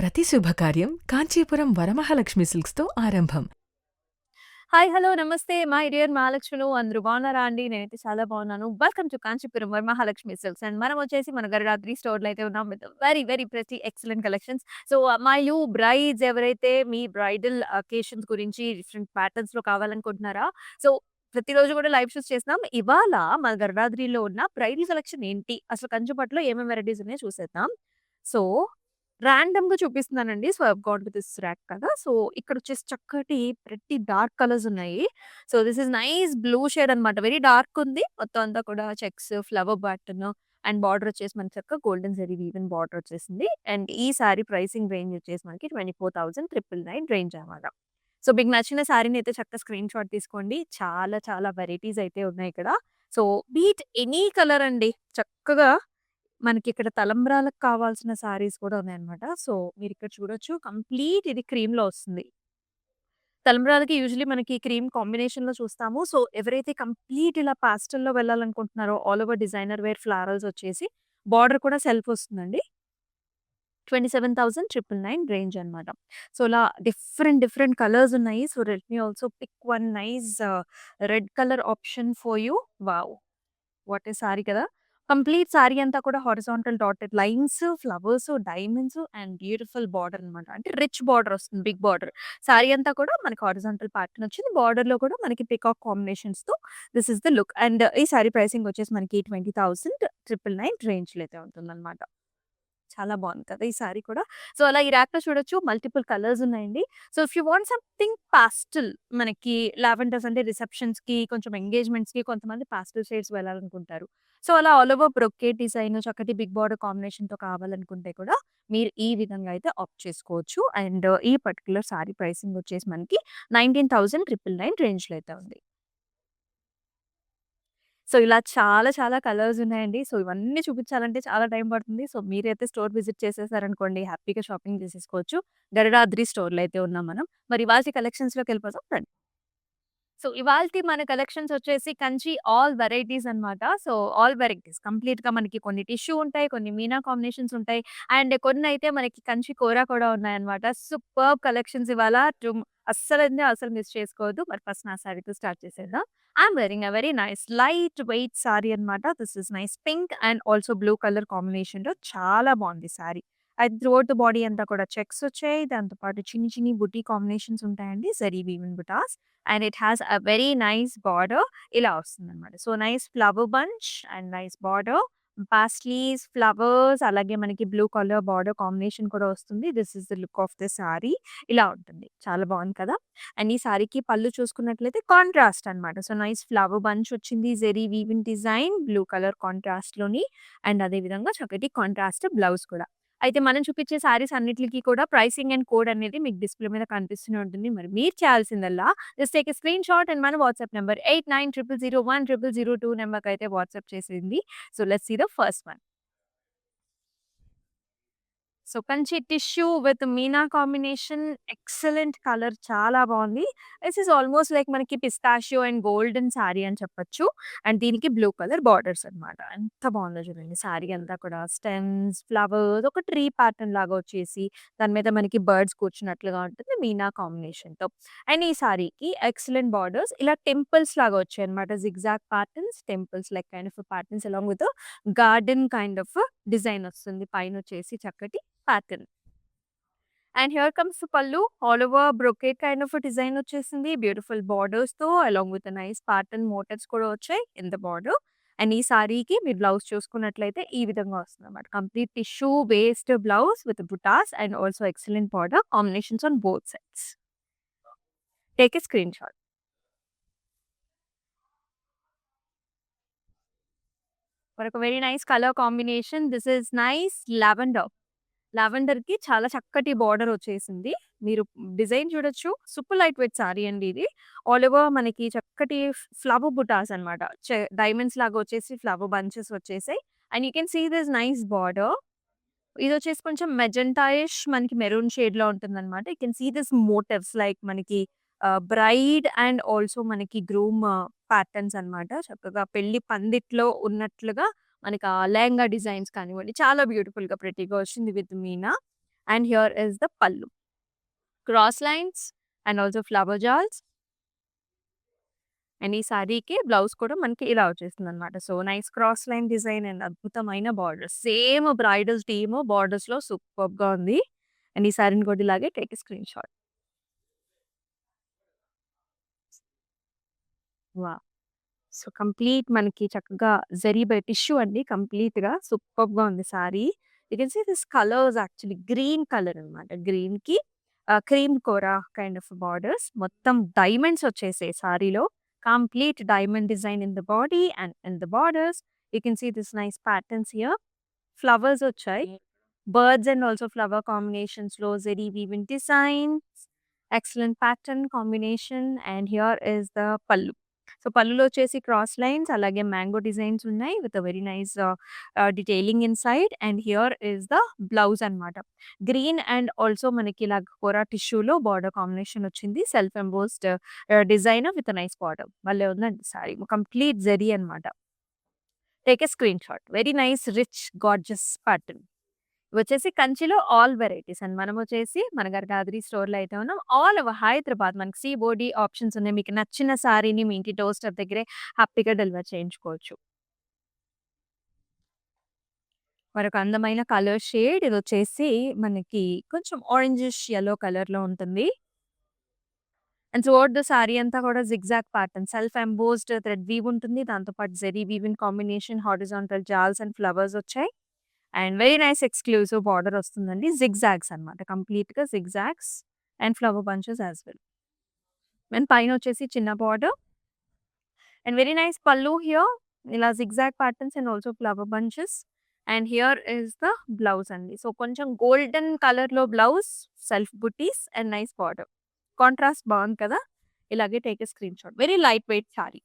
ప్రతి శుభకార్యం కాంచీపురం వరమహాలక్ష్మి సిల్క్స్‌తో ఆరంభం. హాయ్! హలో! నమస్తే. మై డియర్ మహాలక్ష్ములు అందరూ బాగున్నారా అండి? నేనైతే చాలా బాగున్నాను. Welcome to Kanchipuram Varamahalakshmi silks and మనం వచ్చేసి మన గరిరాత్రి స్టోర్‌లో అయితే ఉన్నాం with very pretty excellent collections. So, అమ్మాయిలు బ్రైడ్స్ ఎవరైతే మీ బ్రైడల్ అకేషన్స్ గురించి డిఫరెంట్ ప్యాటర్న్స్‌లో కావాలనుకుంటున్నారా? సో, ప్రతిరోజు కూడా లైవ్ షోస్ చేస్తున్నాం. ఇవాళ మన గరిరాత్రిలో ఉన్న బ్రైడల్ కలెక్షన్ ఏంటి? అసలు కంచిపట్టులో ఏమేమి వెరైటీస్ ఉన్నాయో చూసేద్దాం. సో రాండమ్‌గా చూపిస్తున్నానండి. So, I've got this rack కదా! సో, ఇక్కడొచ్చేసి చక్కటి ప్రెట్టి డార్క్ కలర్స్ ఉన్నాయి. So, this is nice blue shade అనమాట. వెరీ డార్క్ ఉంది. మొత్తం అంతా కూడా checks, flower pattern and border వచ్చేసి మనకి చక్కగా గోల్డెన్ జరీ వీవెన్ బార్డర్ వచ్చేసింది. అండ్ ఈ సారీ ప్రైసింగ్ రేంజ్ వచ్చేసి మనకి 24,999 రేంజ్ అనమాట. సో, మీకు నచ్చిన సారీని అయితే చక్కగా స్క్రీన్ షాట్ తీసుకోండి. చాలా వెరైటీస్ అయితే ఉన్నాయి ఇక్కడ. సో, బీట్ ఎనీ కలర్ అండి. చక్కగా మనకిక్కడ తలంబ్రాలకు కావాల్సిన శారీస్ కూడా ఉన్నాయన్నమాట. సో, మీరిక్కడ చూడొచ్చు కంప్లీట్ ఇది క్రీమ్‌లో వస్తుంది. తలంబ్రాలకి యూజువల్లీ మనకి క్రీమ్ కాంబినేషన్‌లో చూస్తాము. సో, ఎవరైతే కంప్లీట్ ఇలా పాస్టెల్‌లో వెళ్ళాలనుకుంటున్నారో all over designer wear florals వచ్చేసి బార్డర్ కూడా సెల్ఫ్ వస్తుందండి. 27,999 రేంజ్ అన్నమాట. సో, ఇలా డిఫరెంట్ కలర్స్ ఉన్నాయి. So, let me also pick one nice red colour option for you. Wow! What a sari కదా! కంప్లీట్ సారీ అంతా కూడా horizontal dotted lines, flowers, diamonds and beautiful border అనమాట. అంటే రిచ్ బార్డర్ వస్తుంది. Big border. సారీ అంతా కూడా మనకి హారిజాంటల్ ప్యాటర్న్ వచ్చింది. బార్డర్‌లో కూడా మనకి పీకాక్ కాంబినేషన్స్‌తో this is the look. And ఈ సారీ ప్రైసింగ్ వచ్చేసి మనకి 20,999 రేంజ్‌లో అయితే ఉంటుందన్నమాట. చాలా బాగుంది కదా! ఈ సారీ కూడా. సో, అలా ఈ ర్యాక్‌లో చూడొచ్చు మల్టిపుల్ కలర్స్ ఉన్నాయండి. So, if you want something pastel మనకి లావెండర్స్ అంటే రిసెప్షన్స్‌కి, కొంచెం ఎంగేజ్‌మెంట్స్‌కి కొంతమంది పాస్టెల్ షేడ్స్ వెళ్ళాలనుకుంటారు. సో, అలా ఆల్ ఓవర్ బ్రొకేట్ డిజైన్ చక్కటి బిగ్ బార్డర్ కాంబినేషన్‌తో కావాలనుకుంటే కూడా మీరు ఈ విధంగా అయితే ఆప్ట్ చేసుకోవచ్చు. అండ్ ఈ పర్టిక్యులర్ సారీ ప్రైసింగ్ వచ్చేసి మనకి 19,999 రేంజ్‌లో అయితే ఉంది. సో, ఇలా చాలా కలర్స్ ఉన్నాయండి. సో, ఇవన్నీ చూపించాలంటే చాలా టైం పడుతుంది. సో, మీరైతే స్టోర్ విజిట్ చేసేసారనుకోండి హ్యాపీగా షాపింగ్ చేసేసుకోవచ్చు. గరుడాద్రి స్టోర్‌లో అయితే ఉన్నాం మనం. మరి ఇవాల్టి కలెక్షన్స్‌లోకెళ్ళిపోదాం రండి. సో, ఇవాల్టి మన కలెక్షన్స్ వచ్చేసి కంచి ఆల్ వెరైటీస్ అన్నమాట. సో, ఆల్ వెరైటీస్ కంప్లీట్‌గా మనకి కొన్ని టిష్యూ ఉంటాయి. కొన్ని మీనా కాంబినేషన్స్ ఉంటాయి. అండ్ కొన్నైతే మనకి కంచి కోరా కూడా ఉన్నాయన్నమాట. సూపర్బ్ కలెక్షన్స్ ఇవాళ అస్సలంటే అసలు మిస్ చేసుకోవద్దు. మరి ఫస్ట్ నా సారీతో స్టార్ట్ చేసేద్దాం. I'm wearing a very nice light weight sari అన్నమాట. This is nice pink and also blue colour కాంబినేషన్‌లో చాలా బావుంది సారీ. అది త్రూఅవుట్ ద బాడీ అంతా కూడా చెక్స్ వచ్చాయి. దాంతో పాటు చిన్ని బుటీ కాంబినేషన్స్ ఉంటాయండి. జరీ వీవింగ్ బుటాస్. And it has a very nice border ఇలా వస్తుందన్నమాట. So, nice flower bunch and nice border. Paisleys, flowers అలాగే మనకి బ్లూ కలర్ బార్డర్ కాంబినేషన్ కూడా వస్తుంది. This is the look of the sari. ఇలా ఉంటుంది. చాలా బాగుంది కదా! అండ్ ఈ సారీకి పళ్ళు చూసుకున్నట్లయితే కాంట్రాస్ట్ అన్నమాట. సో, నైస్ ఫ్లవర్ బంచ్ వచ్చింది. Zari weaving design blue colour కాంట్రాస్ట్‌లోని అండ్ అదే విధంగా చక్కటి కాంట్రాస్ట్ బ్లౌజ్ కూడా. అయితే మనం చూపించే సారీస్ అన్నిట్లికి కూడా ప్రైసింగ్ అండ్ కోడ్ అనేది మీకు డిస్‌ప్లే మీద కనిపిస్తూనే ఉంటుంది. మరి మీరు చేయాల్సిందల్లా just take a screen shot and మన వాట్సాప్ నంబర్ 8900010002 నంబర్‌కైతే వాట్సాప్ చేసేయండి. So, let's see the first one. So, Kanchi tissue with meena combination excellent colour చాలా బావుంది. దిస్ ఈస్ ఆల్‌మోస్ట్ లైక్ మనకి పిస్తాషియో అండ్ గోల్డెన్ సారీ అని చెప్పొచ్చు. అండ్ దీనికి బ్లూ కలర్ బార్డర్స్ అన్నమాట. ఎంత బావుందో చూడండి సారీ అంతా కూడా స్టెమ్స్, ఫ్లవర్స్ ఒక ట్రీ ప్యాటర్న్ లాగా వచ్చేసి దాని మీద మనకి బర్డ్స్ కూర్చున్నట్లుగా ఉంటుంది మీనా కాంబినేషన్‌తో. అండ్ ఈ సారీకి ఎక్సలెంట్ బార్డర్స్ ఇలా టెంపుల్స్ లాగా వచ్చాయన్నమాట. Zigzag patterns, temples like kind of patterns along with garden kind of design వస్తుంది. పైనొచ్చేసి చక్కటి pattern. And here comes pallu. All over brocade kind of design వచ్చేసింది. బ్యూటిఫుల్ బార్డర్స్‌తో along with nice pattern motifs కూడా వచ్చాయి ఇన్ ద బార్డర్. అండ్ ఈ సారీకి మీరు బ్లౌజ్ చూసుకున్నట్లయితే ఈ విధంగా వస్తుందన్నమాట. Complete tissue based blouse with butas and also excellent border combinations on both sides. Take a screen shot. మరొక very nice colour combination. This is nice lavender. లావెండర్‌కి చాలా చక్కటి బార్డర్ వచ్చేసింది. మీరు డిజైన్ చూడొచ్చు. సూపర్ లైట్ వెయిట్ సారీ అండి ఇది. All over మనకి చక్కటి ఫ్లవర్ బుటాస్ అన్నమాట. డైమండ్స్ లాగా వచ్చేసి ఫ్లవర్ బంచెస్ వచ్చేసాయి. And you can see this nice border. ఇదొచ్చేసి కొంచెం మెజెంటాయిష్ మనకి మెరూన్ షేడ్‌లో ఉంటుందన్నమాట. You can see this motifs like మనకి బ్రైడ్ అండ్ ఆల్సో మనకి గ్రూమ్ ప్యాటర్న్స్ అన్నమాట. చక్కగా పెళ్లి పందిట్లో ఉన్నట్లుగా మనకి ఆ లెహంగా డిజైన్స్ కానివ్వండి, చాలా బ్యూటిఫుల్‌గా ప్రెట్టీగా వచ్చింది with meena. And here is the pallu. Cross lines and also flower jaals. And ఈ సారీకి బ్లౌజ్ కూడా మనకి ఇలా వచ్చేస్తుందనమాట. So, nice cross line design and అద్భుతమైన బార్డర్స్. సేమ్ బ్రైడల్ థీమ్ బార్డర్స్‌లో సూపర్బ్‌గా ఉంది. అండ్ ఈ సారీని కూడా ఇలాగే take a screen shot. Wow! So, complete మనకి చక్కగా జరీ బై టిష్యూ అండి కంప్లీట్‌గా సూపర్బ్‌గా ఉంది sari. You can see this colours actually green colour అనమాట. గ్రీన్‌కి cream kora kind of borders. మొత్తం డైమండ్స్ వచ్చేసాయి సారీలో. Complete diamond design in the body and in the borders. You can see this nice patterns here. Flowers వచ్చాయి. Birds and also flower కాంబినేషన్స్‌లో zari weaving designs. Excellent pattern combination and here is the pallu. So, పళ్ళులో వచ్చేసి cross lines అలాగే mango designs ఉన్నాయి with very nice detailing inside and here is the blouse అనమాట. Green and also మనకి ఇలా కోరా టిష్యూలో border combination వచ్చింది. Self embossed design with nice border. భలే ఉందండి సారీ. కంప్లీట్ జరీ అనమాట. Take a screen shot. Very nice rich gorgeous pattern. ఇవొచ్చేసి కంచిలో ఆల్ వెరైటీస్ అండ్ మనమొచ్చేసి మన గాదాద్రి స్టోర్‌లో అయితే ఉన్నాం. ఆల్ ఓవర్ హైదరాబాద్ మనకి సీఓడీ ఆప్షన్స్ ఉన్నాయి. మీకు నచ్చిన సారీని మీ ఇంటి డోర్ స్టెప్ దగ్గరే హ్యాపీగా డెలివర్ చేయించుకోవచ్చు. మరొక అందమైన కలర్ షేడ్ ఇదొచ్చేసి మనకి కొంచెం ఆరెంజిష్ యెల్లో కలర్‌లో ఉంటుంది. అండ్ త్రూఔట్ ద సారీ అంతా కూడా zigzag pattern self embossed thread weave ఉంటుంది. దాంతో పాటు zari weave in combination horizontal jaals and flowers వచ్చాయి. And very nice exclusive border వస్తుందండి. జిగ్‌జాగ్స్ అన్నమాట. కంప్లీట్‌గా zigzags and flower bunches as well. And పైనొచ్చేసి చిన్న border and very nice pallu here. ఇలా zigzag patterns and also flower bunches. And here is the blouse అండి. So, కొంచెం golden కలర్‌లో blouse, self butis and nice border. Contrast బావుంది కదా! ఇలాగే take a screen shot. Very light weight sorry.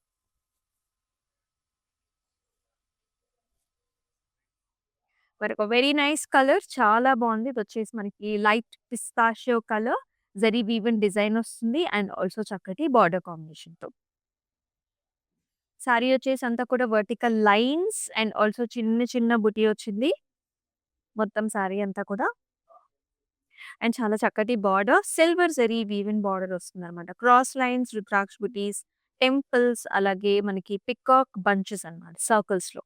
మరొక very nice colour చాలా బావుంది. ఇదొచ్చేసి మనకి light pistachio colour. Zari woven design వస్తుంది అండ్ ఆల్సో చక్కటి బార్డర్ కాంబినేషన్‌తో. సారీ వచ్చేసి అంతా కూడా వర్టికల్ లైన్స్ అండ్ ఆల్సో చిన్న చిన్న బుటీ వచ్చింది. మొత్తం సారీ అంతా కూడా. అండ్ చాలా చక్కటి border. Silver zari woven border వస్తుందనమాట. క్రాస్ లైన్స్, రుద్రాక్ష బుటీస్, టెంపుల్స్ అలాగే మనకి పికాక్ బంచెస్ అన్నమాట సర్కిల్స్‌లో.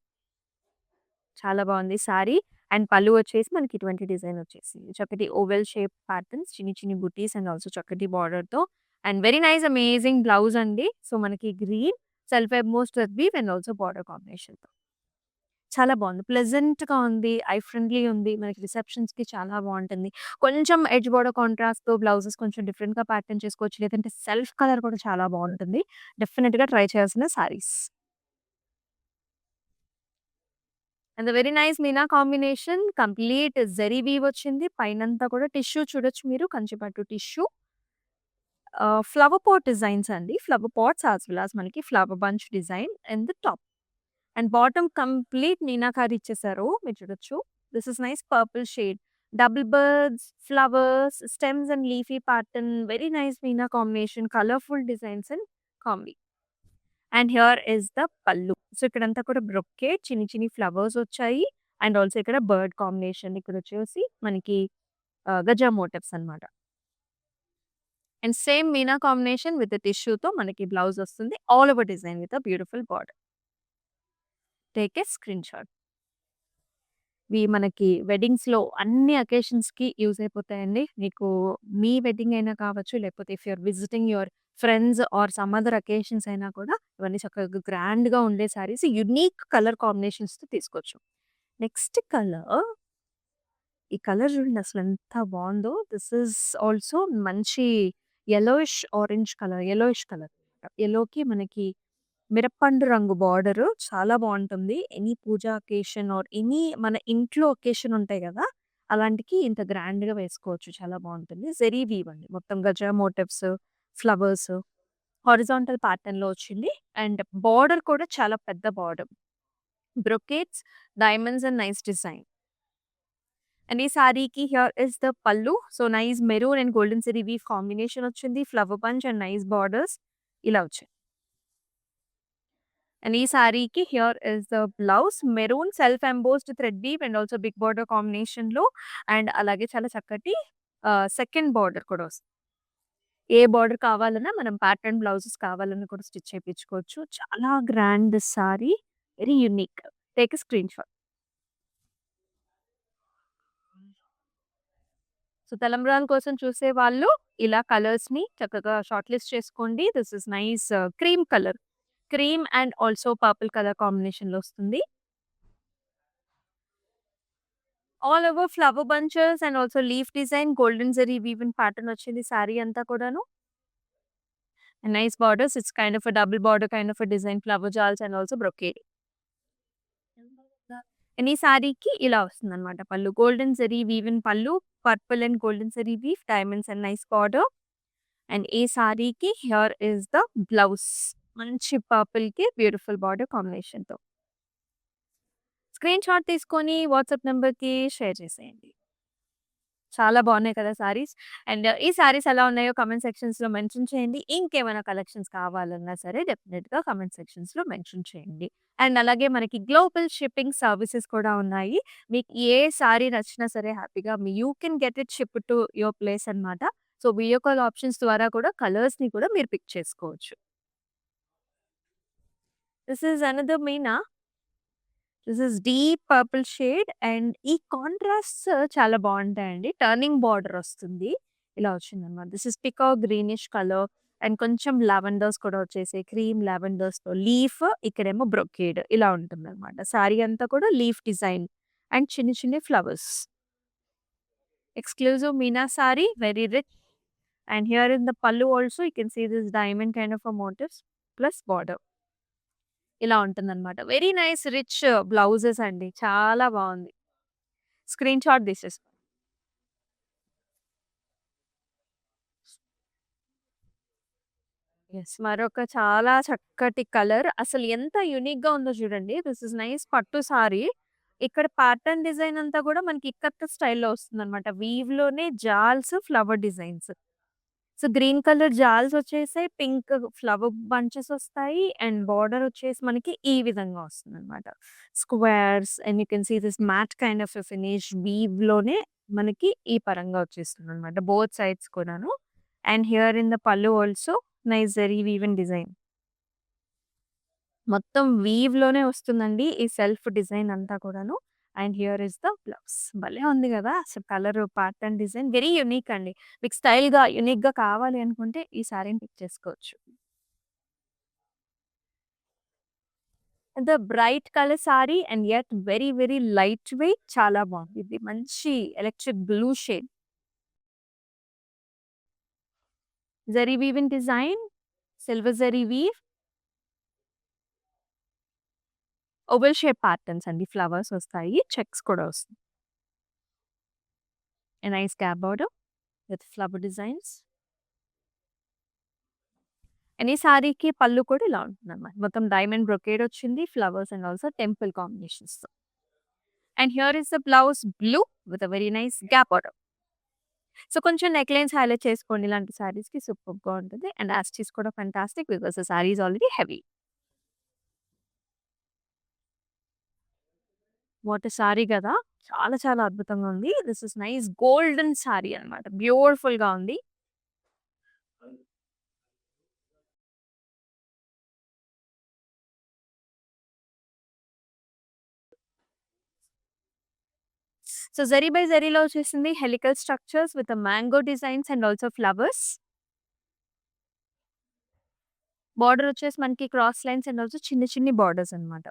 చాలా బావుంది సారీ. అండ్ పల్లు వచ్చేసి మనకి ఇటువంటి డిజైన్ వచ్చేసింది. చక్కటి ఓవెల్ షేప్ ప్యాటర్న్స్, చిన్ని చిన్ని బుటీస్ అండ్ ఆల్సో చక్కటి బార్డర్‌తో and very nice amazing blouse అండి. సో, మనకి green self embossed weave and also border కాంబినేషన్‌తో. చాలా బావుంది. ప్లెజెంట్‌గా ఉంది. ఐ ఫ్రెండ్లీ ఉంది. మనకి రిసెప్షన్స్‌కి చాలా బావుంటుంది. కొంచెం ఎడ్జ్ బోర్డర్ కాంట్రాస్ట్‌తో బ్లౌజెస్ కొంచెం డిఫరెంట్‌గా ప్యాటర్న్ చేసుకోవచ్చు. లేదంటే సెల్ఫ్ కలర్ కూడా చాలా బావుంటుంది. డెఫినిట్‌గా ట్రై చేయాల్సిన saris. And the very nice meena combination complete zari weave వచ్చింది. పైనంతా కూడా టిష్యూ చూడొచ్చు మీరు కంచిపట్టు టిష్యూ. ఫ్లవర్ పాట్ డిజైన్స్ అండి. Flower pots as well as మనకి flower bunch design in the top. And bottom complete meenakari ఇచ్చేసారు. మీరు చూడొచ్చు. This is nice purple shade. Double birds, flowers, stems and leafy pattern very nice meena combination. Colourful designs and combi. And here is the pallu. So, ఇక్కడంతా కూడా brocade చిన్ని చిన్ని flowers వచ్చాయి. And also ఇక్కడ bird combination ఇక్కడొచ్చేసి మనకి గజ మోటివ్స్ అన్నమాట. And same meena combination with టిష్యూతో మనకి బ్లౌజ్ వస్తుంది. All over design with a beautiful border. Take a screen shot. ఇవి మనకి వెడ్డింగ్స్‌లో అన్ని అకేషన్స్‌కి యూజ్ అయిపోతాయండి. మీకు మీ వెడ్డింగ్ అయినా కావచ్చు, లేకపోతే if you are visiting your friends or some other occasions అయినా కూడా ఇవన్నీ చక్కగా గ్రాండ్‌గా ఉండే సారీస్ యూనిక్ కలర్ కాంబినేషన్స్‌తో తీసుకోవచ్చు. నెక్స్ట్ కలర్ ఈ కలర్ చూడండి అసలెంత బావుందో. దిస్ ఈజ్ ఆల్సో మంచి yellowish orange colour. Yellowish colour. యెల్లోకి మనకి మిరపండు రంగు బార్డరు చాలా బావుంటుంది. Any puja occasion or any మన ఇంట్లో అకేషన్ ఉంటాయి గదా! అలాంటికి ఇంత గ్రాండ్‌గా వేసుకోవచ్చు. చాలా బావుంటుంది. జెరీ వీవ్ అండి. మొత్తం గజ మోటివ్స్, ఫ్లవర్స్, హారిజాంటల్ ప్యాటర్న్‌లో వచ్చింది. అండ్ బార్డర్ కూడా చాలా పెద్ద border. Brocades, diamonds and nice design. And ఈ సారీకి here is the pallu. So, nice maroon and golden zari weave combination వచ్చింది. Flower bunch and nice borders ఇలా వచ్చాయి. అండ్ ఈ సారీకి here is the blouse maroon self embossed thread weave and also big border కాంబినేషన్‌లో and అలాగే చాలా చక్కటి సెకండ్ బార్డర్ కూడా వస్తుంది. ఏ బార్డర్ కావాలన్నా మనం ప్యాటర్న్ బ్లౌజెస్ కావాలన్నా కూడా స్టిచ్ చేపించుకోవచ్చు. చాలా grand sari. Very unique. Take a screen shot. So, తలంబ్రాల కోసం చూసేవాళ్ళు ఇలా కలర్స్‌ని చక్కగా షార్ట్ లిస్ట్ చేసుకోండి. This is nice cream colour. Cream and also purple colour కాంబినేషన్‌లో వస్తుంది. All over flower bunches and also leaf design golden zari weaving pattern వచ్చింది సారీ అంతా కూడాను. And nice borders. It's kind of a double border kind of a design, flower jewels and also brocade. And ఈ సారీకి ఇలా వస్తుందన్నమాట పళ్ళు. Golden zari weave in pallu, purple and golden zari weave, diamonds and nice border. And ఈ సారీకి here is the blouse. మంచి పర్పుల్‌కి beautiful border కాంబినేషన్‌తో. స్క్రీన్ షాట్ తీసుకొని వాట్సాప్ నంబర్‌కి షేర్ చేసేయండి. చాలా బాగున్నాయి కదా సారీస్. అండ్ ఈ సారీస్ ఎలా ఉన్నాయో కామెంట్ సెక్షన్స్‌లో మెన్షన్ చేయండి. ఇంకేమైనా కలెక్షన్స్ కావాలన్నా సరే డెఫినిట్‌గా కామెంట్ సెక్షన్స్‌లో మెన్షన్ చేయండి. అండ్ అలాగే మనకి గ్లోబల్ షిప్పింగ్ సర్వీసెస్ కూడా ఉన్నాయి. మీకు ఏ సారీ నచ్చినా సరే హ్యాపీగా you can get it shipped to your place అన్నమాట. సో, వీడియో కాల్ ఆప్షన్స్ ద్వారా కూడా కలర్స్‌ని కూడా మీరు పిక్ చేసుకోవచ్చు. This is another Meena. This is deep purple shade and ఈ కాంట్రాస్ట్స్ చాలా బాగుంటాయండి. టర్నింగ్ బార్డర్ వస్తుంది. ఇలా వచ్చిందనమాట. This is peacock greenish colour and కొంచెం లావెండర్స్ కూడా వచ్చేసాయి. క్రీమ్ లావెండర్స్‌తో లీఫ్, ఇక్కడేమో బ్రొకేడ్ ఇలా ఉంటుందనమాట. సారీ అంతా కూడా లీఫ్ డిజైన్ అండ్ చిన్ని చిన్ని flowers. Exclusive meena sari, very rich. And here in the pallu also you can see this diamond kind of motifs plus border. ఇలా ఉంటుందన్నమాట. వెరీ నైస్ రిచ్ బ్లౌజెస్ అండి. చాలా బావుంది. స్క్రీన్ షాట్ తీసేసుకోండి. యెస్. మరొక చాలా చక్కటి కలర్. అసలు ఎంత యూనిక్‌గా ఉందో చూడండి. This is nice pattu sari. ఇక్కడ ప్యాటర్న్ డిజైన్ అంతా కూడా మనకి ఇక్కత్ స్టైల్‌లో వస్తుందన్నమాట. వీవ్‌లోనే jaals, flower designs. So, green colour జాల్స్ వచ్చేసాయి. పింక్ ఫ్లవర్ బంచెస్ వస్తాయి. అండ్ బార్డర్ వచ్చేసి మనకి ఈ విధంగా వస్తుందన్నమాట. Squares and you can see this matt kind of a finish వీవ్‌లోనే మనకి ఈ పరంగా వచ్చేస్తుందన్నమాట. బోత్ సైడ్స్ కూడాను. And here in the pallu also nice zari woven design. మొత్తం వీవ్‌లోనే వస్తుందండి ఈ సెల్ఫ్ డిజైన్ అంతా కూడాను. And here is the blouse. భలే ఉంది గదా! అసలు colour, pattern design very unique అండి. మీకు స్టైల్‌గా, యూనిక్‌గా కావాలి అనుకుంటే ఈ సారీని పిక్ చేసుకోవచ్చు. The bright colour sari and yet very very light weight చాలా బాగుంది. ఇది మంచి electric blue shade. Zari weaving design, silver zari weave, oval shape patterns అండి. ఫ్లవర్స్ వస్తాయి. చెక్స్ కూడా వస్తాయి. A nice gap border with flower designs. And ఈ సారీకి పళ్ళు కూడా ఇలా ఉంటుందన్నమాట. మొత్తం డైమండ్ బ్రొకేడ్ వచ్చింది. ఫ్లవర్స్ అండ్ ఆల్సో టెంపుల్ కాంబినేషన్స్‌తో. And here is the blouse blue with a very nice gap border. So, కొంచెం నెక్ లైన్స్ హైలైట్ చేసుకోండి. ఇలాంటి సారీస్‌కి సూపర్బ్‌గా ఉంటుంది. అండ్ యాస్టీస్ కూడా fantastic because the sorry is already heavy. What a sorry గదా! చాలా చాలా అద్భుతంగా ఉంది. This is nice golden sorry అన్నమాట. బ్యూటిఫుల్‌గా ఉంది. సో, జరీ బై జరీలో వచ్చేసింది helical structures with mango designs and also flowers. Border వచ్చేసి మనకి క్రాస్ లైన్స్ అండ్ ఆల్సో చిన్ని చిన్ని బార్డర్స్ అన్నమాట.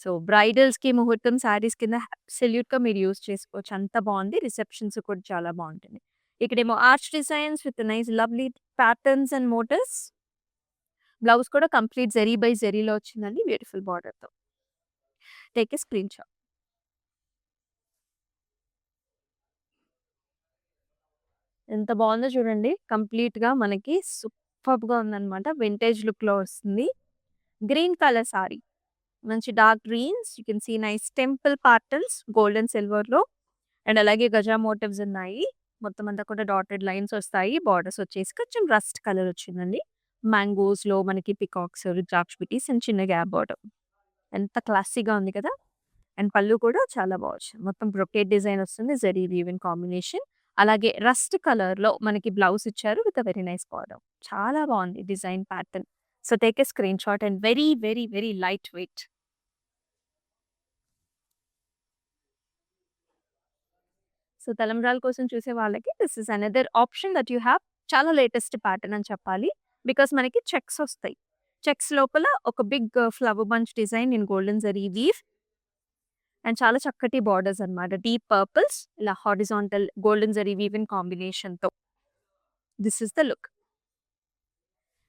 సో, బ్రైడల్స్‌కి, ముహూర్తం సారీస్ కింద అబ్సల్యూట్‌గా మీరు యూజ్ చేసుకోవచ్చు. అంత బావుంది. రిసెప్షన్స్ కూడా చాలా బావుంటుంది. ఇక్కడేమో arch designs with nice lovely patterns and motifs. Blouse కూడా కంప్లీట్ జరీ బై జరీలో వచ్చిందండి బ్యూటిఫుల్ బార్డర్‌తో. Take a screen shot. ఎంత బావుందో చూడండి. కంప్లీట్‌గా మనకి సూపర్బ్‌గా ఉందన్నమాట. వింటేజ్ లుక్‌లో వస్తుంది. Green colour sari. మంచి dark greens. You can see nice temple patterns gold and సిల్వర్‌లో. అండ్ అలాగే గజా మోటివ్స్ ఉన్నాయి. మొత్తం అంతా కూడా డాటెడ్ లైన్స్ వస్తాయి. బార్డర్స్ వచ్చేసి కొంచెం రస్ట్ కలర్ వచ్చిందండి. మ్యాంగోస్‌లో మనకి పికాక్స్, రుద్రాక్ష బీటీస్ అండ్ చిన్న గ్యాప్ బార్డర్. ఎంత క్లాసీగా ఉంది కదా! అండ్ పళ్ళు కూడా చాలా బాగొచ్చింది. మొత్తం బ్రొకేడ్ డిజైన్ వస్తుంది. Zari weaving combination. అలాగే రస్ట్ కలర్‌లో మనకి బ్లౌజ్ ఇచ్చారు with a very nice border. చాలా బావుంది design pattern. So, take a screen shot and very, very, very light weight. So, తలంబ్రాల కోసం చూసే వాళ్ళకి this is another option that you have. చాలా లేటెస్ట్ ప్యాటర్న్ అని చెప్పాలి. బికాస్ మనకి చెక్స్ ఒస్తాయి. చెక్స్ లోపల ఒక big flower bunch design in golden zari weave and చాలా చక్కటి బార్డర్స్ అన్నమాట. డీప్ పర్పుల్స్ ఇలా horizontal golden zari weave in కాంబినేషన్‌తో. This is the look.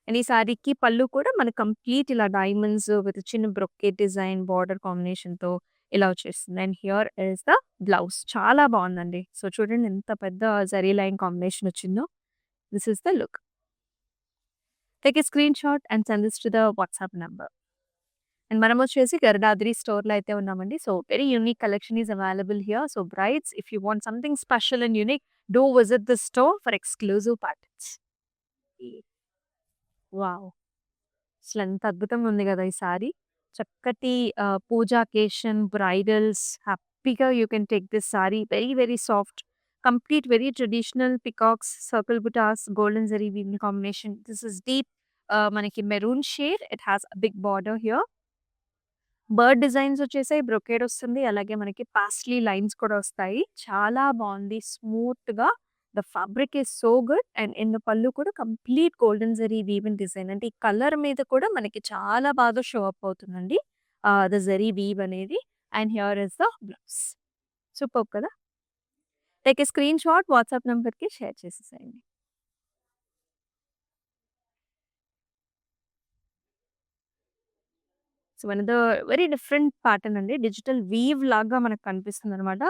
And ఈ సారీకి పళ్ళు కూడా మనకు కంప్లీట్ ఇలా డైమండ్స్ విత్ చిన్న బ్రొకేట్ డిజైన్ బార్డర్ కాంబినేషన్‌తో ఇలా వచ్చేస్తుంది. And here is the blouse. చాలా బావుందండి. సో, చూడండి ఎంత పెద్ద జరీ లైన్ కాంబినేషన్ వచ్చిందో. This is the look. Take a screen shot and send this to the WhatsApp number. And మనం వచ్చేసి గరుడాద్రి స్టోర్‌లో అయితే ఉన్నామండి. So, very unique collection is available here. So, brides if you want something special and unique do visit this store for exclusive patterns. Wow! అసలెంత అద్భుతంగా ఉంది గదా! ఈ సారీ. చక్కటి పూజా అకేషన్, బ్రైడల్స్ హ్యాపీగా you can take this sari. Very, very soft. Complete very traditional peacocks, circle butas, golden zari weaving combination. This is deep మనకి maroon shade. It has a big border here. Bird designs వచ్చేసాయి. Brocade వస్తుంది. అలాగే మనకి పాస్ట్లీ lines కూడా వస్తాయి. చాలా బావుంది. స్మూత్‌గా the fabric is so good and in the pallu కూడా complete golden zari weaving design. అంటే ఈ కలర్ మీద కూడా మనకి చాలా బాగా షో అప్ అవుతుందండి. ద జరీ వీవ్ అనేది. And here is the blouse. Superb కదా! Take a screen shot WhatsApp నంబర్‌కి షేర్ చేసేసేయండి. So, another very different pattern అండి. డిజిటల్ వీవ్ లాగా మనకు కనిపిస్తుందనమాట.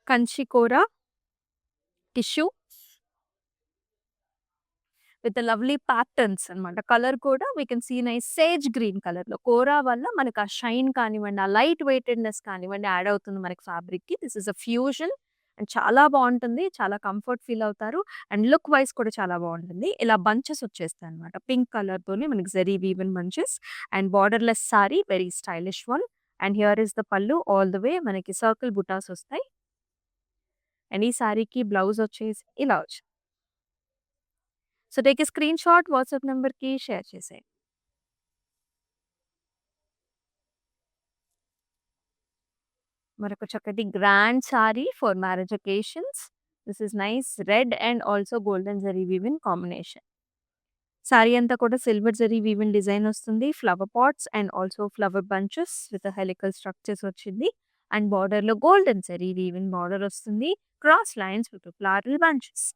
కంచి కూర టిష్యూ విత్ లవ్లీ ప్యాటర్న్స్ అన్నమాట. కలర్ కూడా we can see nice sage green కలర్‌లో. కోరా వల్ల మనకు ఆ షైన్ కానివ్వండి, ఆ లైట్ వెయిటెడ్‌నెస్ కానివ్వండి యాడ్ అవుతుంది మనకి ఫ్యాబ్రిక్‌కి. This is a fusion and చాలా బావుంటుంది. చాలా కంఫర్ట్ ఫీల్ అవుతారు. అండ్ లుక్ వైస్ కూడా చాలా బావుంటుంది. ఇలా బంచెస్ వచ్చేస్తాయన్నమాట. పింక్ కలర్‌తోని మనకి zari woven bunches and borderless sari very stylish one. And here is the pallu all the way మనకి సర్కిల్ బుటాస్ వస్తాయి. అండ్ ఈ సారీకి బ్లౌజ్ వచ్చేసి ఇలా వచ్చింది. So, take a screen shot WhatsApp నంబర్‌కి షేర్ చేసేయండి. మరొక చక్కటి grand sari for marriage occasions. This is nice red and also golden zari weaving combination. Sari అంతా కూడా సిల్వర్ జరీ వీవిన్ డిజైన్ వస్తుంది. Flower pots and also flower bunches with helical structures వచ్చింది. And బార్డర్‌లో golden zari weaving border వస్తుంది. Cross lines with floral bunches.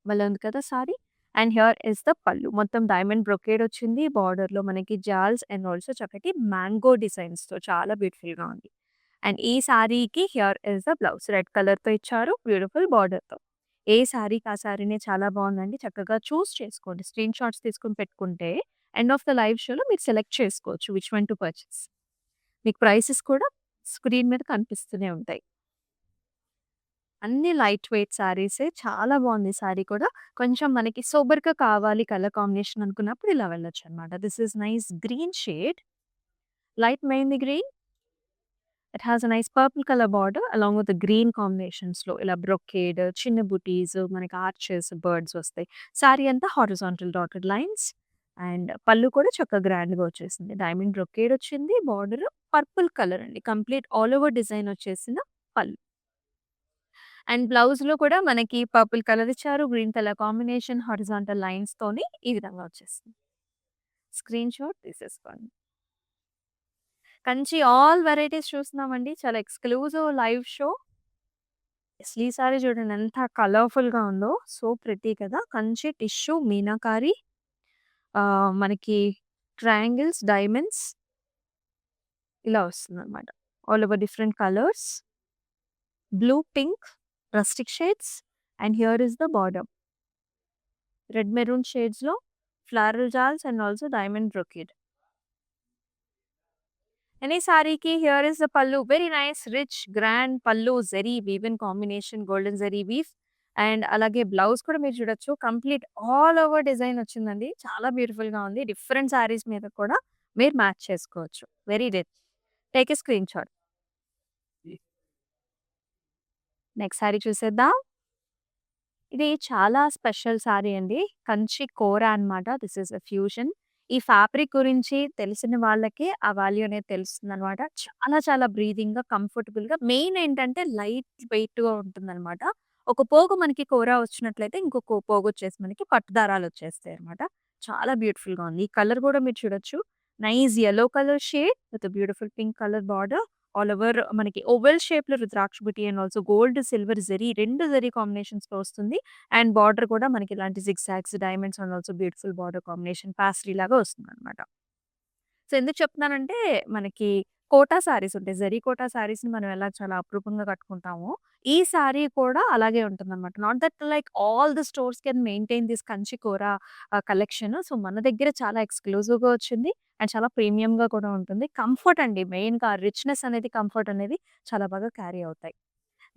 భలే ఉంది కదా sari. And here is the pallu. మొత్తం డైమండ్ బ్రొకేడ్ వచ్చింది. బార్డర్‌లో మనకి జాల్స్ అండ్ ఆల్సో చక్కటి మ్యాంగో డిజైన్స్‌తో చాలా బ్యూటిఫుల్‌గా ఉంది. అండ్ ఈ సారీకి here is the blouse. Red కలర్‌తో ఇచ్చారు. బ్యూటిఫుల్ బార్డర్‌తో. ఏ సారీకి ఆ సారీనే చాలా బావుందండి. చక్కగా చూస్ చేసుకోండి. స్క్రీన్ షాట్స్ తీసుకొని పెట్టుకుంటే ఎండ్ ఆఫ్ ద లైవ్ షోలో మీరు సెలెక్ట్ చేసుకోవచ్చు విచ్ వన్ టు పర్చేస్. మీకు ప్రైసెస్ కూడా స్క్రీన్ మీద కనిపిస్తూనే ఉంటాయి. అన్ని లైట్ వెయిట్ సారీసే. చాలా బావుంది సారీ కూడా. కొంచెం మనకి సోబర్‌గా కావాలి కలర్ కాంబినేషన్ అనుకున్నప్పుడు ఇలా వెళ్ళొచ్చనమాట. This is nice green shade. Light mehndi green. It has a nice purple colour border along with green కాంబినేషన్స్‌లో ఇలా బ్రొకేడ్, చిన్న బుటీస్, మనకి ఆర్చెస్, బర్డ్స్ వస్తాయి. సారీ అంతా horizontal dotted lines and pallu కూడా చక్కగా గ్రాండ్‌గా వచ్చేసింది. డైమండ్ బ్రొకేడ్ వచ్చింది. బార్డర్ పర్పుల్ కలర్ అండి. కంప్లీట్ ఆల్ ఓవర్ డిజైన్ వచ్చేసిన పళ్ళు. అండ్ బ్లౌజ్‌లో కూడా మనకి పర్పుల్ కలర్ ఇచ్చారు. గ్రీన్ కలర్ కాంబినేషన్ హారిజాంటల్ లైన్స్‌తోని ఈ విధంగా వచ్చేస్తుంది. స్క్రీన్ షాట్ తీసేసుకోండి. కంచి ఆల్ వెరైటీస్ చూస్తున్నామండి. చాలా ఎక్స్‌క్లూజివ్ లైవ్ షో. అసలు ఈ సారీ చూడండి ఎంత కలర్‌ఫుల్‌గా ఉందో. సో ప్రిటీ కదా! కంచి టిష్యూ మీనాకారి మనకి ట్రయాంగిల్స్, డైమండ్స్ ఇలా వస్తుందన్నమాట. All over different colours. Blue, pink, rustic shades and here is the border. Red maroon షేడ్స్‌లో floral jaals and also diamond brocade. And ఈ సారీకి here is the pallu. Very nice rich grand pallu zari weave in combination golden zari weave and అలాగే blouse కూడా మీరు చూడొచ్చు. Complete all over design వచ్చిందండి. చాలా బ్యూటిఫుల్‌గా ఉంది. డిఫరెంట్ శారీస్ మీద కూడా మీరు మ్యాచ్ చేసుకోవచ్చు. Very rich. Take a screen shot. Next sari చూసేద్దాం. ఇది చాలా స్పెషల్ సారీ అండి. కంచి కూర అన్నమాట. This is a fusion. ఈ ఫ్యాబ్రిక్ గురించి తెలిసిన వాళ్ళకే ఆ వాల్యూ అనేది తెలుస్తుందనమాట. చాలా చాలా బ్రీతింగ్‌గా, కంఫర్టబుల్‌గా మెయిన్ ఏంటంటే లైట్ వెయిట్‌గా ఉంటుందనమాట. ఒక పోగు మనకి కూర వచ్చినట్లయితే ఇంకొక పోగు వచ్చేసి మనకి పట్టు దారాలు వచ్చేస్తాయన్నమాట. చాలా బ్యూటిఫుల్‌గా ఉంది. ఈ కలర్ కూడా మీరు చూడొచ్చు. Nice yellow colour shade with beautiful pink colour border. All over మనకి ఓవెల్ షేప్‌లో rudraksha buti and also gold, silver zari 2 zari కాంబినేషన్స్‌లో వస్తుంది. అండ్ బార్డర్ కూడా మనకి ఇలాంటి zigzags, diamonds and also beautiful border combination pastry లాగా వస్తుందన్నమాట. సో, ఎందుకు చెప్తున్నానంటే మనకి కోటా సారీస్ ఉంటాయి. జరీ కోటా సారీస్‌ని మనం ఎలా చాలా అపురూపంగా కట్టుకుంటామో, ఈ సారీ కూడా అలాగే ఉంటుందన్నమాట. Not that like all the stores can maintain this Kanchi కూర కలెక్షన్. సో, మన దగ్గర చాలా ఎక్స్‌క్లూజివ్‌గా వచ్చింది. అండ్ చాలా ప్రీమియంగా కూడా ఉంటుంది. కంఫర్ట్ అండి మెయిన్‌గా రిచ్‌నెస్ అనేది, కంఫర్ట్ అనేది చాలా బాగా క్యారీ అవుతాయి.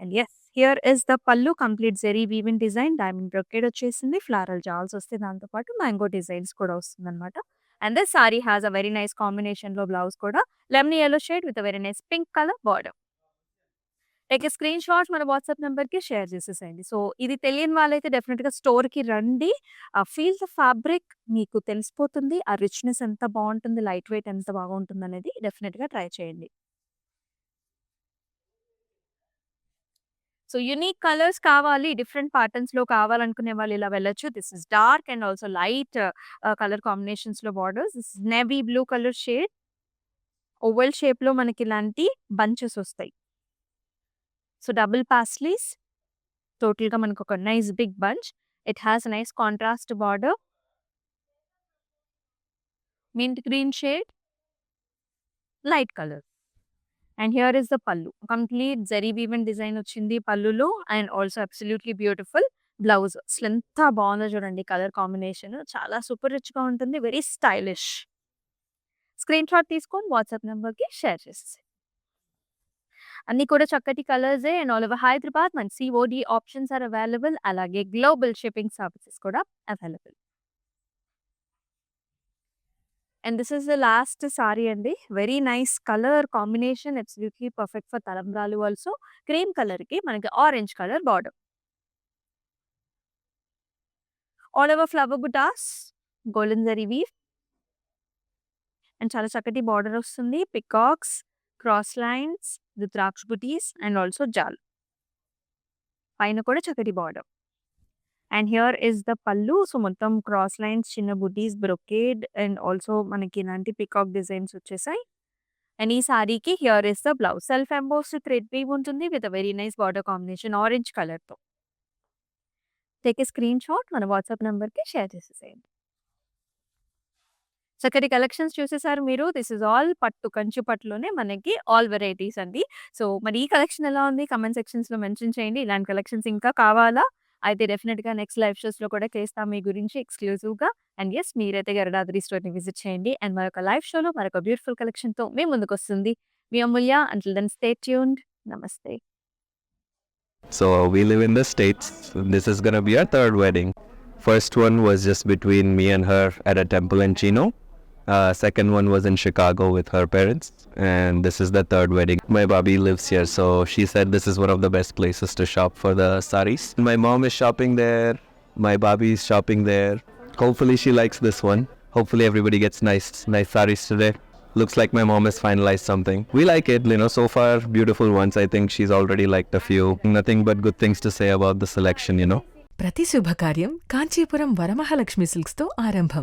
And yes, here is the pallu complete zari weaving design. Diamond brocade వచ్చేసింది. ఫ్లారల్ జాల్స్ వస్తాయి. దాంతో పాటు మ్యాంగో డిజైన్స్ కూడా వస్తుందన్నమాట. And this sari has a very nice కాంబినేషన్‌లో బ్లౌజ్ కూడా lemon yellow shade with very nice pink colour border. Take a screen shot మన WhatsApp నంబర్‌కి షేర్ చేసేసేయండి. సో, ఇది తెలియని వాళ్ళైతే డెఫినిట్‌గా స్టోర్‌కి రండి. ఫీల్ ద ఫ్యాబ్రిక్ మీకు తెలిసిపోతుంది. ఆ రిచ్‌నెస్ ఎంత బావుంటుంది, లైట్ వెయిట్ ఎంత బాగుంటుందనేది డెఫినిట్‌గా ట్రై చేయండి. సో, యూనిక్ కలర్స్ కావాలి, డిఫరెంట్ ప్యాటర్న్స్‌లో కావాలనుకునే వాళ్ళు ఇలా వెళ్ళొచ్చు. This is dark and also light colour కాంబినేషన్స్‌లో borders. This is navy blue colour shade. Oval షేప్‌లో మనకి ఇలాంటి బంచెస్ వస్తాయి. So, double paisleys. టోటల్‌గా మనకొక nice big bunch. It has a nice contrast border. Mint green shade. Light colour. And here is the pallu. Complete zari woven design వచ్చింది పల్లులో. And also అబ్సల్యూట్‌లీ beautiful blouse. అసలెంత బావుందో చూడండి కలర్ కాంబినేషన్. చాలా సూపర్ రిచ్‌గా ఉంటుంది. Very stylish. స్క్రీన్ షాట్ తీసుకొని వాట్సాప్ నంబర్‌కి షేర్ చేసేసేయండి. అన్నీ కూడా చక్కటి కలర్సే అండ్ ఆల్ ఓవర్ హైదరాబాద్ మన సీఓడీ ఆప్షన్స్ ఆర్ అవైలబుల్. అలాగే గ్లోబల్ షిప్పింగ్ సర్వీసెస్ కూడా available. And this is the last sari అండి. Very nice colour combination. అబ్సల్యూట్‌లీ పర్ఫెక్ట్ ఫర్ తలంబ్రాలు ఆల్సో. క్రీమ్ కలర్‌కి మనకి orange colour border. All over flower butas, golden zari weave and చాలా చక్కటి బార్డర్ వస్తుంది. Peacocks, cross lines, rudraksha buttis and also జాల్. పైన కూడా చక్కటి border. And here is the pallu. So, మొత్తం క్రాస్ లైన్స్, చిన్న బుటీస్, బ్రొకేడ్ అండ్ ఆల్సో మనకి ఇలాంటి పికాక్ డిజైన్స్ వచ్చేసాయి. అండ్ ఈ సారీకి here is the blouse. Self embossed thread weave ఉంటుంది with very nice border combination orange కలర్‌తో. టేక్ ఏ స్క్రీన్ షాట్ మన వాట్సాప్ నంబర్‌కి షేర్ చేసేసేయండి. చక్కటి కలెక్షన్స్ చూసేసారు మీరు. దిస్ ఇస్ ఆల్ పట్టు, కంచి పట్టులోనే మనకి ఆల్ వెరైటీస్ అండి. సో, మరి ఈ కలెక్షన్ ఎలా ఉంది? కామెంట్ సెక్షన్స్‌లో మెన్షన్ చేయండి. ఇలాంటి కలెక్షన్స్ ఇంకా కావాలా? అయితే డెఫినిట్‌గా నెక్స్ట్ లైవ్ షోస్‌లో కూడా చేస్తాం మీ గురించి ఎక్స్‌క్లూజివ్‌గా. అండ్ యెస్, మీరైతే గరుడాద్రి స్టోర్‌ని విజిట్ చేయండి. అండ్ మరొక లైవ్ షోలో మరొక బ్యూటిఫుల్ కలెక్షన్‌తో మీ ముందుకొస్తుంది. మీ Amulya. Until then stay tuned. నమస్తే. So we live in the States. This is gonna be our third wedding. First one was just between me and her at a temple in Chino. Second one was in Chicago with her parents. And this is the third wedding. My Bobby lives here, so she said this is one of the best places to shop for the saris. My mom is shopping there. My Bobby is shopping there. Hopefully she likes this one. Hopefully everybody gets nice saris today. Looks like my mom has finalized something. We like it, so far beautiful ones. I think she's already liked a few. Nothing but good things to say about the selection. ప్రతి శుభకార్యం కాంచీపురం వరమహాలక్ష్మి సిల్క్స్‌తో ఆరంభం.